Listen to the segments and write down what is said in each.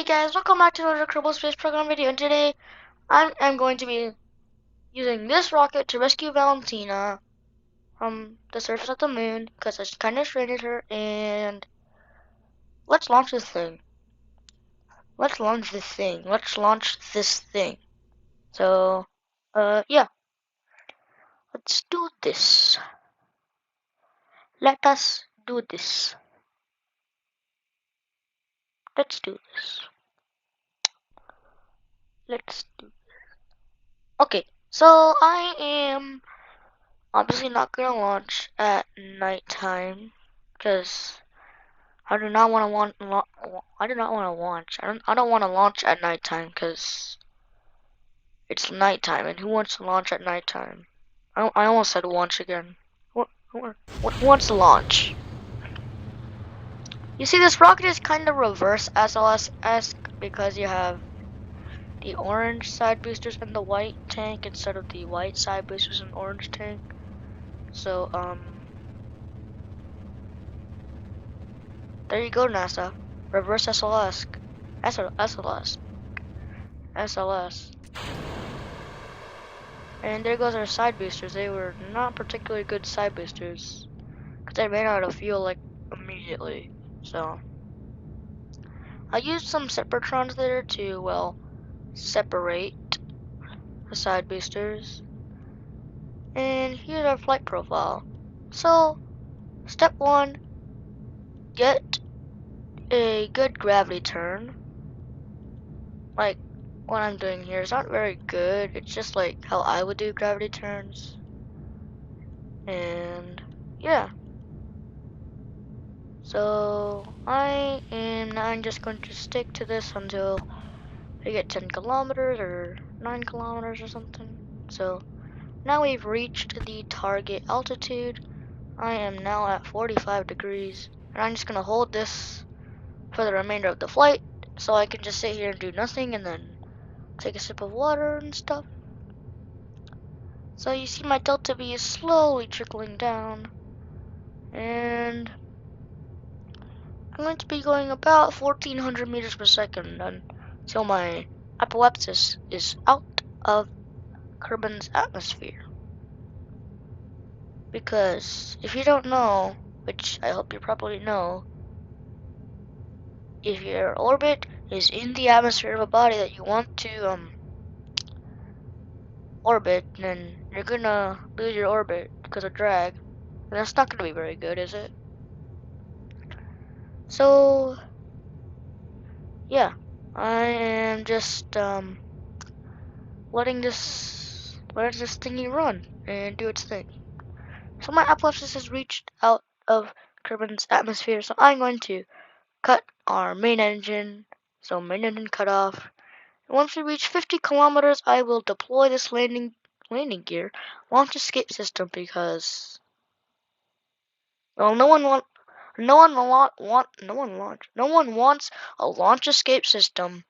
guys, welcome back to another Kerbal Space Program video, and today I'm going to be using this rocket to rescue Valentina from the surface of the moon, because it's kind of stranded her, and let's launch this thing. Let's launch this thing. Let's launch this thing. So, yeah, let's do this. Let us do this. Let's do this. Let's do. Okay, so I am obviously not gonna launch at nighttime because I do not want to I do not want to launch. I don't want to launch at nighttime because it's nighttime, and who wants to launch at nighttime? I almost said launch again. Who wants to launch? You see, this rocket is kind of reverse SLS-esque because you have the orange side boosters in the white tank instead of the white side boosters in the orange tank. So, there you go, NASA. Reverse SLS. SLS. And there goes our side boosters. They were not particularly good side boosters, because they ran out of fuel like immediately. So I used some separatrons there to, well, separate the side boosters. And here's our flight profile. So, step 1, get a good gravity turn. Like, what I'm doing here is not very good. It's just like how I would do gravity turns. And, yeah. So, I'm just going to stick to this until I get 10 kilometers or 9 kilometers or something. So, now we've reached the target altitude. I am now at 45 degrees. And I'm just going to hold this for the remainder of the flight, so I can just sit here and do nothing and then take a sip of water and stuff. So you see my delta V is slowly trickling down, and I'm going to be going about 1400 meters per second until my apoapsis is out of Kerbin's atmosphere. Because if you don't know, which I hope you probably know, if your orbit is in the atmosphere of a body that you want to orbit, then you're gonna lose your orbit because of drag. And that's not gonna be very good, is it? So yeah, I am just letting this thingy run and do its thing. So my apoapsis has reached out of Kerbin's atmosphere, so I'm going to cut our main engine. So main engine cut off. And once we reach 50 kilometers, I will deploy this landing gear launch escape system because, well, no one wants a launch escape system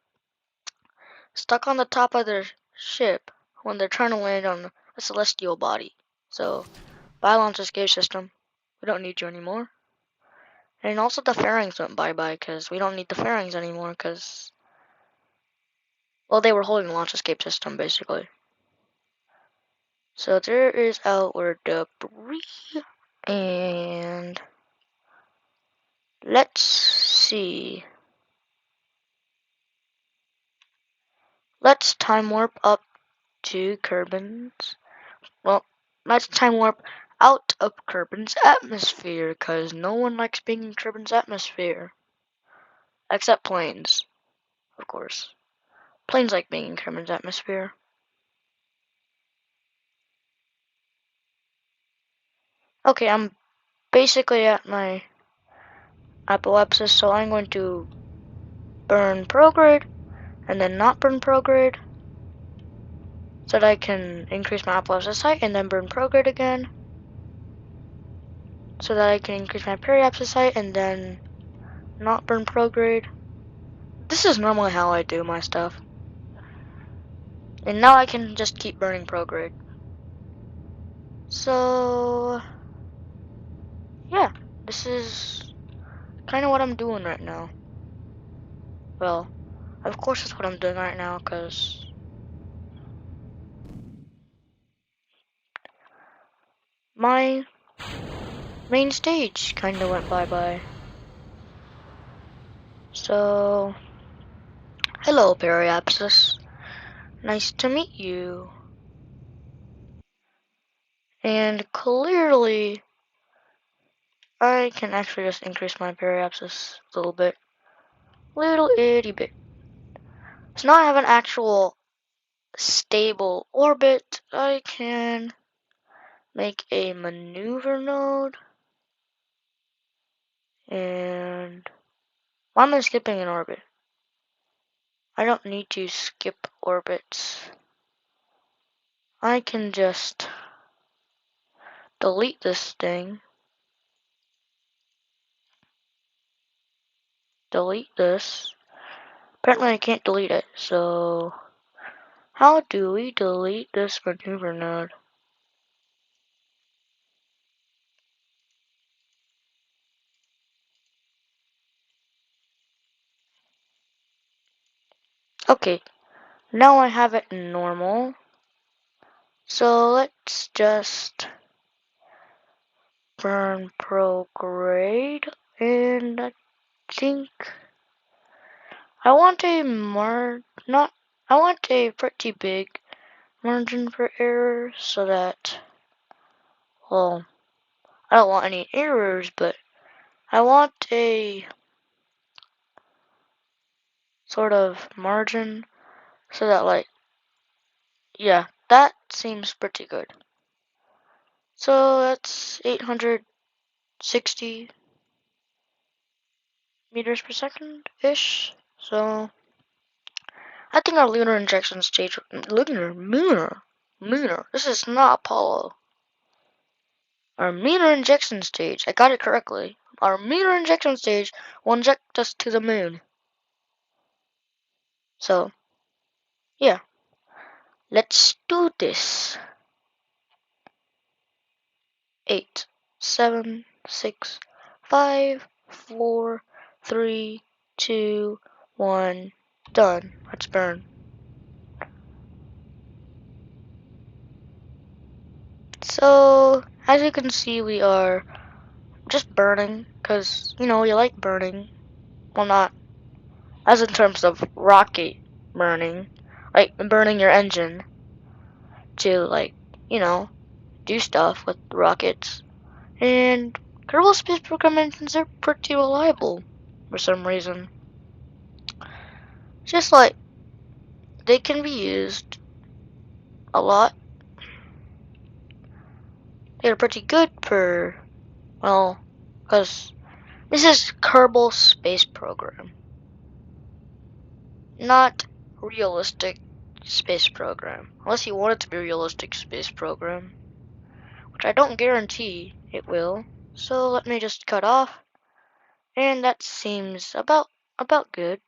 stuck on the top of their ship when they're trying to land on a celestial body. So, bye launch escape system. We don't need you anymore. And also the fairings went bye-bye because we don't need the fairings anymore because, well, they were holding the launch escape system basically. So there is our debris, and let's see. Let's time warp up to Kerbin's. Well, let's time warp out of Kerbin's atmosphere, because no one likes being in Kerbin's atmosphere. Except planes, of course. Planes like being in Kerbin's atmosphere. Okay, I'm basically at my apoapsis, so I'm going to burn prograde, and then not burn prograde, so that I can increase my apoapsis height, and then burn prograde again, so that I can increase my periapsis height, and then not burn prograde. This is normally how I do my stuff. And now I can just keep burning prograde. So, yeah, this is kind of what I'm doing right now. Well, Of course, that's what I'm doing right now, because my main stage kind of went bye-bye. So, hello, Periapsis. Nice to meet you. And clearly, I can actually just increase my Periapsis a little bit. Little itty bit. So now I have an actual stable orbit. I can make a maneuver node. And why am I skipping an orbit? I don't need to skip orbits. I can just delete this thing. Delete this. Apparently I can't delete it, so how do we delete this maneuver node? Okay, now I have it in normal. So let's just burn prograde, and I think I want a not I want a pretty big margin for error so that, well, I don't want any errors, but I want a sort of margin so that, like, yeah, that seems pretty good. So that's 860 meters per second ish. So I think our lunar injection stage, lunar. This is not Apollo. Our lunar injection stage. I got it correctly. Our lunar injection stage will inject us to the moon. So yeah, let's do this. 8, 7, 6, 5, 4, 3, 2, 1. Done. Let's burn. So, as you can see, we are just burning, because, you know, you like burning. Well, not as in terms of rocket burning, like burning your engine to, like, you know, do stuff with rockets. And Kerbal Space Program engines are pretty reliable for some reason. Just like they can be used a lot. They're pretty good for, well, because this is Kerbal Space Program, not realistic space program. Unless you want it to be realistic space program, which I don't guarantee it will. So let me just cut off, and that seems about good.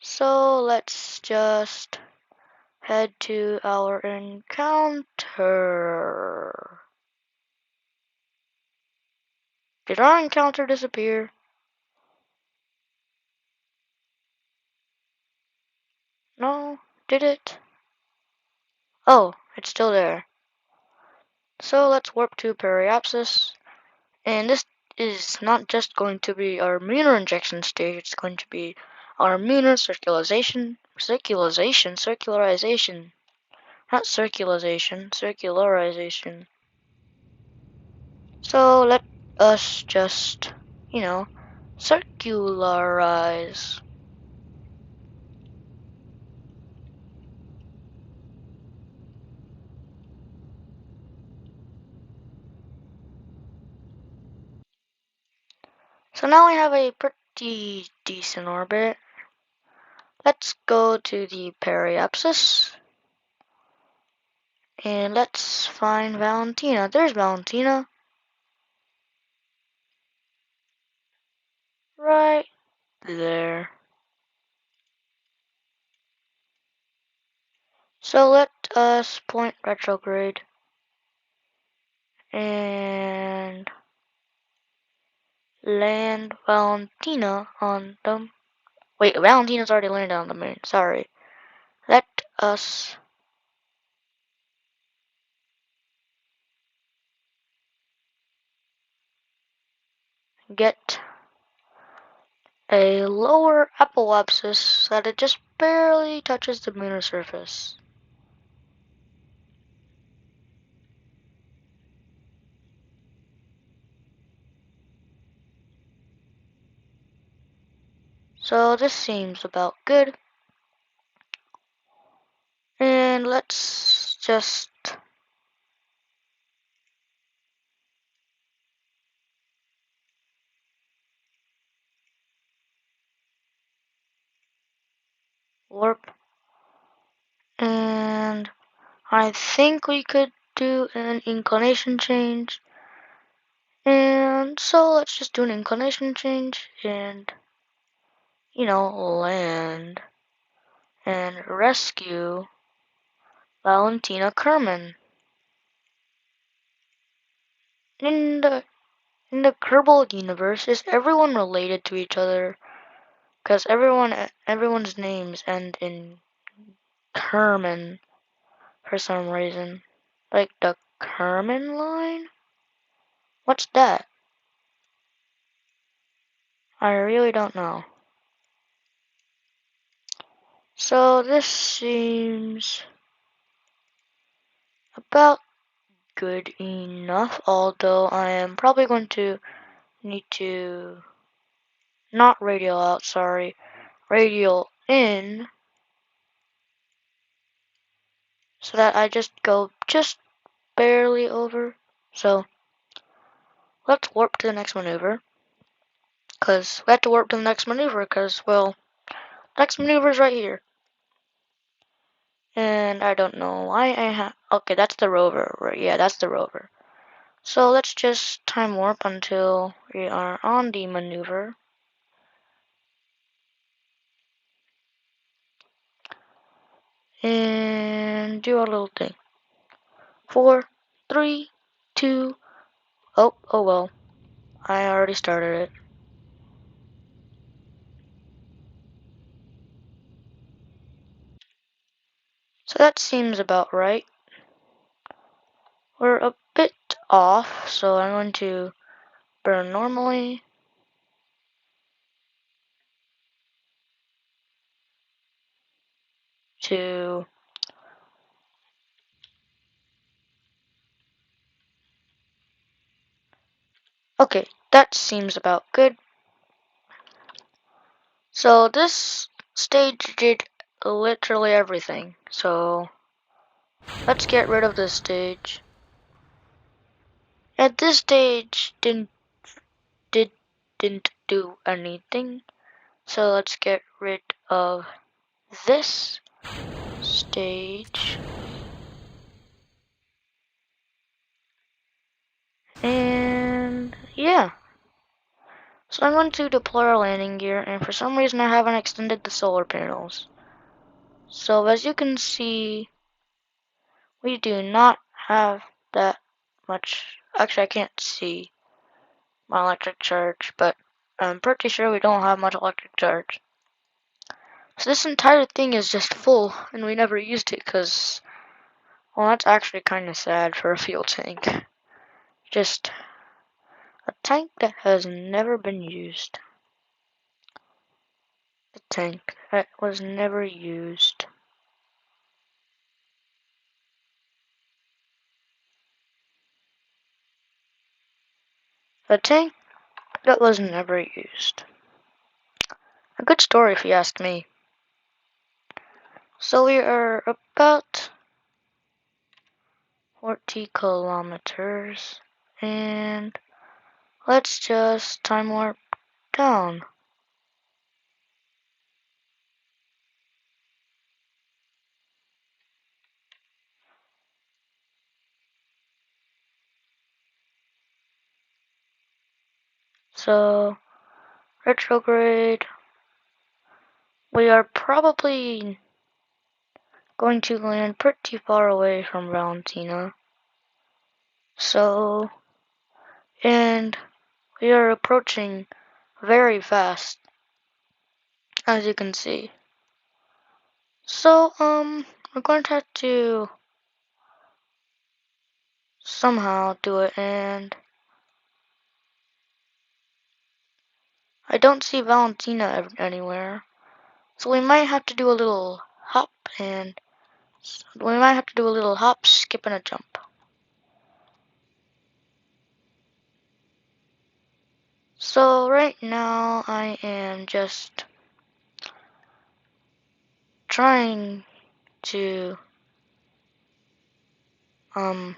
So let's just head to our encounter. Did our encounter disappear? No, did it? Oh, it's still there. So let's warp to Periapsis, and this is not just going to be our lunar injection stage, it's going to be our lunar circularization, not circularization. So let us just, you know, circularize. So now we have a pretty decent orbit. Let's go to the periapsis and let's find Valentina. There's Valentina. Right there. So let us point retrograde and land Valentina on them. Wait, Valentina's already landed on the moon. Sorry. Let us get a lower apoapsis so that it just barely touches the lunar surface. So this seems about good. And let's just warp. And I think we could do an inclination change. And so let's just do an inclination change and, land and rescue Valentina Kerman. In the in the Kerbal universe, is everyone related to each other? Because everyone's names end in Kerman for some reason. Like the Kerman line? What's that? I really don't know. So this seems about good enough, although I am probably going to need to not radial out, sorry, radial in, so that I just go just barely over. So let's warp to the next maneuver, because we have to warp to the next maneuver, because, well, next maneuver is right here. And I don't know why I have, okay, that's the rover, yeah, that's the rover. So let's just time warp until we are on the maneuver. And do our little thing. 4, 3, 2, oh well. I already started it. So that seems about right. We're a bit off, so I'm going to burn normally. To okay, that seems about good. So this stage did literally everything. So let's get rid of this stage. At this stage didn't do anything. So let's get rid of this stage. And yeah. So I'm going to deploy our landing gear, and for some reason I haven't extended the solar panels. So as you can see, we do not have that much. Actually, I can't see my electric charge, but I'm pretty sure we don't have much electric charge. So this entire thing is just full, and we never used it because, well, that's actually kind of sad for a fuel tank. Just a tank that has never been used. A tank that was never used. A tank that was never used. A good story if you ask me. So we are about 40 kilometers, and let's just time warp down. So, retrograde. We are probably going to land pretty far away from Valentina. So, and we are approaching very fast. as you can see. So, we're going to have to somehow do it, and I don't see Valentina anywhere. So we might have to do a little hop, and we might have to do a little hop, skip, and a jump. So right now I am just trying to um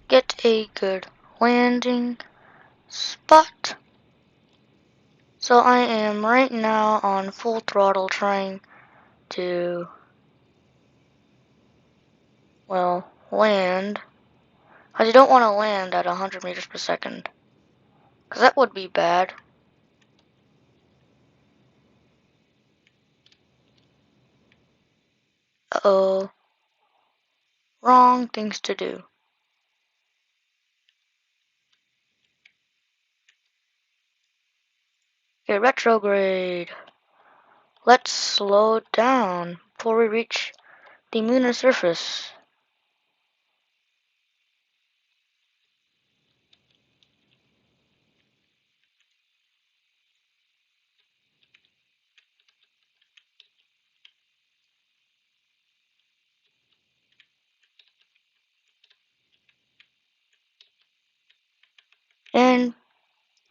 get a good landing spot. So I am right now on full throttle trying to, well, land. Because you don't want to land at 100 meters per second. Because that would be bad. Uh-oh. Wrong things to do. Okay, retrograde. Let's slow down before we reach the lunar surface. And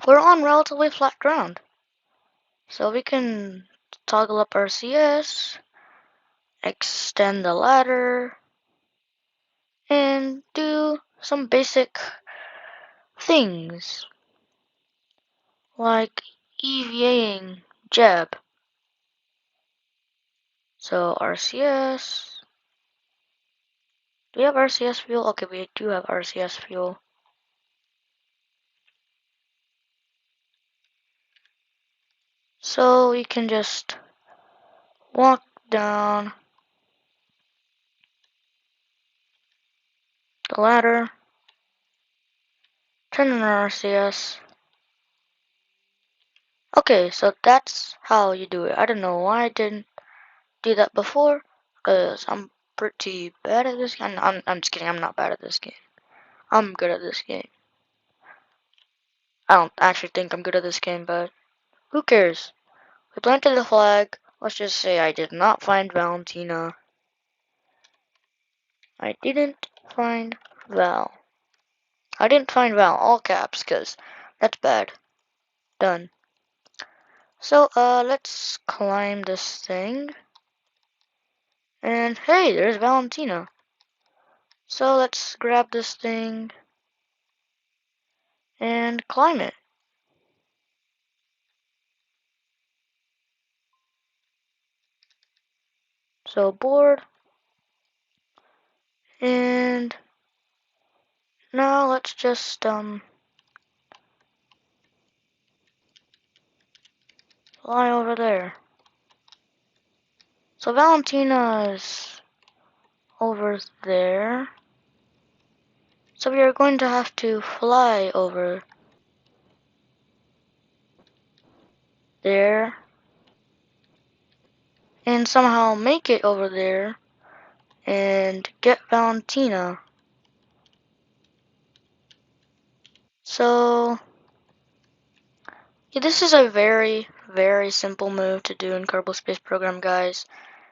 we're on relatively flat ground. So we can toggle up our CS, extend the ladder, and do some basic things like EVAing jab. So RCS. Do we have RCS fuel? Okay, we do have RCS fuel. So we can just walk down the ladder, turn on RCS. Okay, so that's how you do it. I don't know why I didn't do that before, because I'm pretty bad at this game. I'm just kidding, I'm not bad at this game. I'm good at this game. I don't actually think I'm good at this game, but who cares? We planted the flag. Let's just say I did not find Valentina. I didn't find Val. I didn't find Val, all caps, because that's bad. Done. So, let's climb this thing. And hey, there's Valentina. So let's grab this thing and climb it. So board. And now let's just fly over there. So Valentina is over there. So we are going to have to fly over there and somehow make it over there and get Valentina. So yeah, this is a very, very simple move to do in Kerbal Space Program, guys.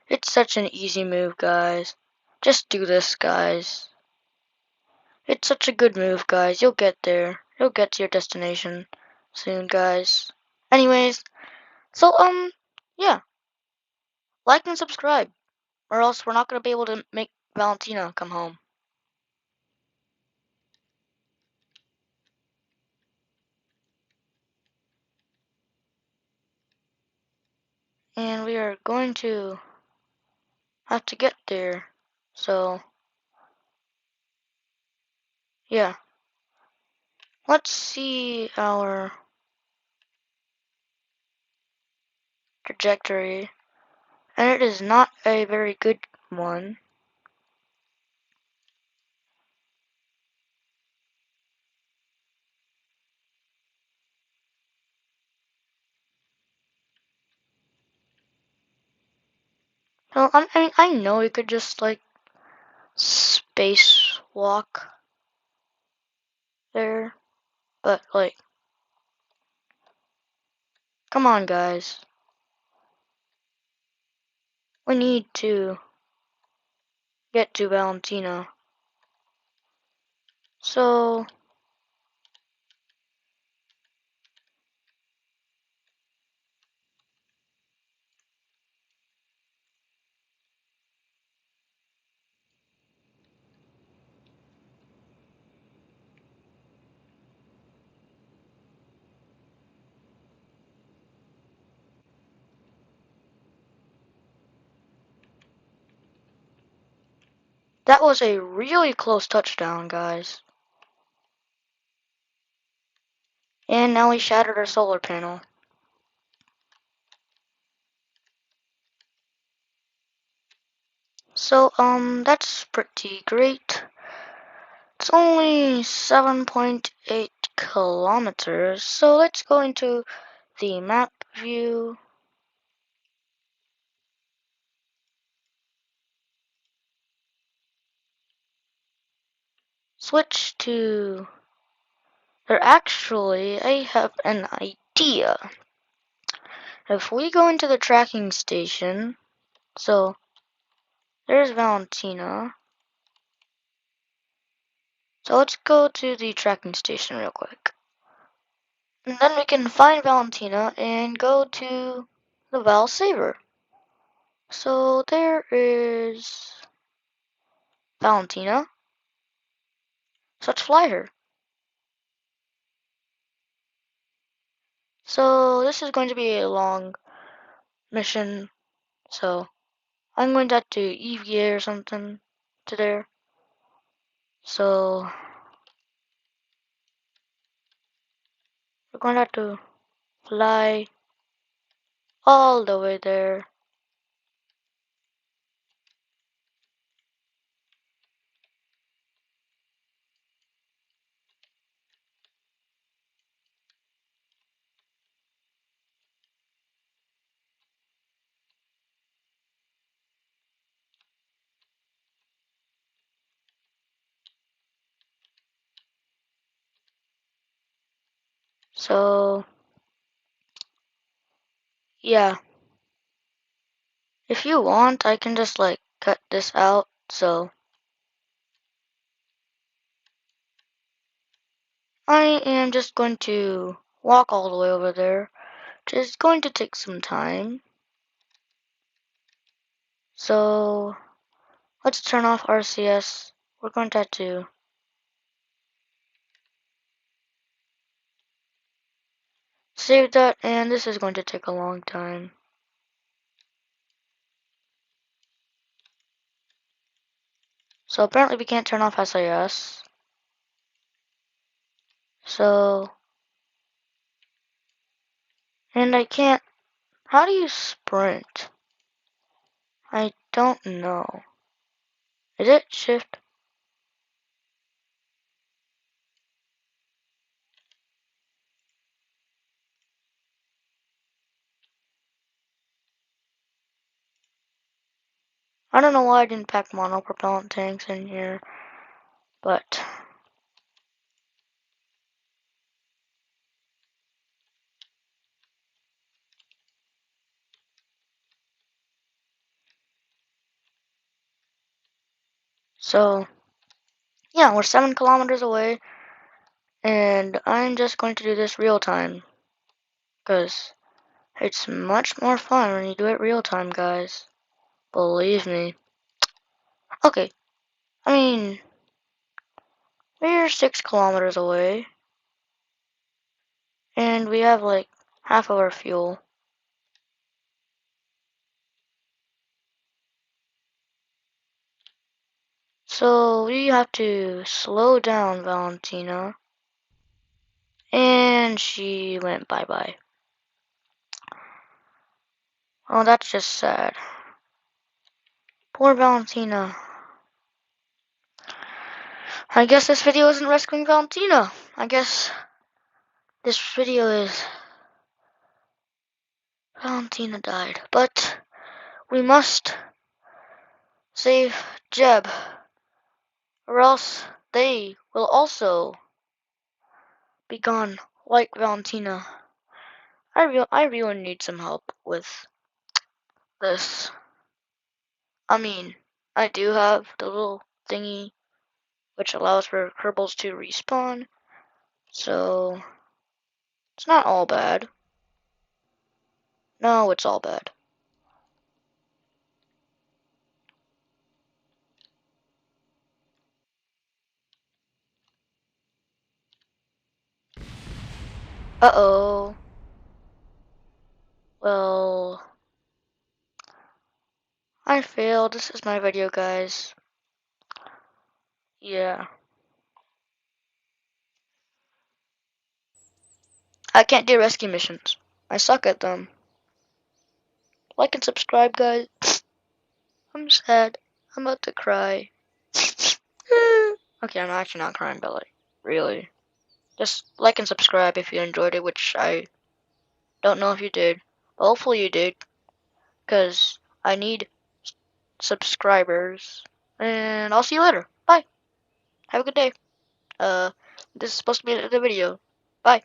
It's such an easy move, guys. Just do this, guys. It's such a good move, guys. You'll get there. You'll get to your destination soon, guys. Anyways, so, yeah. Like and subscribe, or else we're not gonna be able to make Valentina come home. And we are going to have to get there. So, yeah. Let's see our trajectory, and it is not a very good one. So I mean, I know we could just like spacewalk there, but like, come on, guys. We need to get to Valentina. So, that was a really close touchdown, guys. And now we shattered our solar panel. So, that's pretty great. It's only 7.8 kilometers, so let's go into the map view. Switch to... I have an idea. If we go into the tracking station, so there's Valentina. So let's go to the tracking station real quick. And then we can find Valentina and go to the Val Saver. So there is Valentina. So let's fly her. So this is going to be a long mission. So I'm going to have to EVA or something to there. So we're going to have to fly all the way there. So yeah, if you want, I can just like cut this out. So I am just going to walk all the way over there, which is going to take some time. So let's turn off RCS. We're going to have to save that, and this is going to take a long time. So apparently we can't turn off SIS. So, and I can't, how do you sprint? I don't know. Is it shift? I don't know why I didn't pack monopropellant tanks in here, but so yeah, we're 7 kilometers away, and I'm just going to do this real time, because it's much more fun when you do it real time, guys. Believe me. Okay, I mean, we're 6 kilometers away, and we have like half of our fuel. So we have to slow down Valentina. And she went bye-bye. Oh, that's just sad. Poor Valentina. I guess this video isn't rescuing Valentina. I guess this video is Valentina died. But we must save Jeb, or else they will also be gone like Valentina. I really need some help with this. I mean, I do have the little thingy which allows for Kerbals to respawn, so it's not all bad. No, it's all bad. Uh-oh. Well, I failed. This is my video, guys. Yeah. I can't do rescue missions. I suck at them. Like and subscribe, guys. I'm sad. I'm about to cry. Okay, I'm actually not crying, but like, really. Just like and subscribe if you enjoyed it, which I don't know if you did. But hopefully you did, because I need subscribers. And I'll see you later. Bye. Have a good day. This is supposed to be the video. Bye.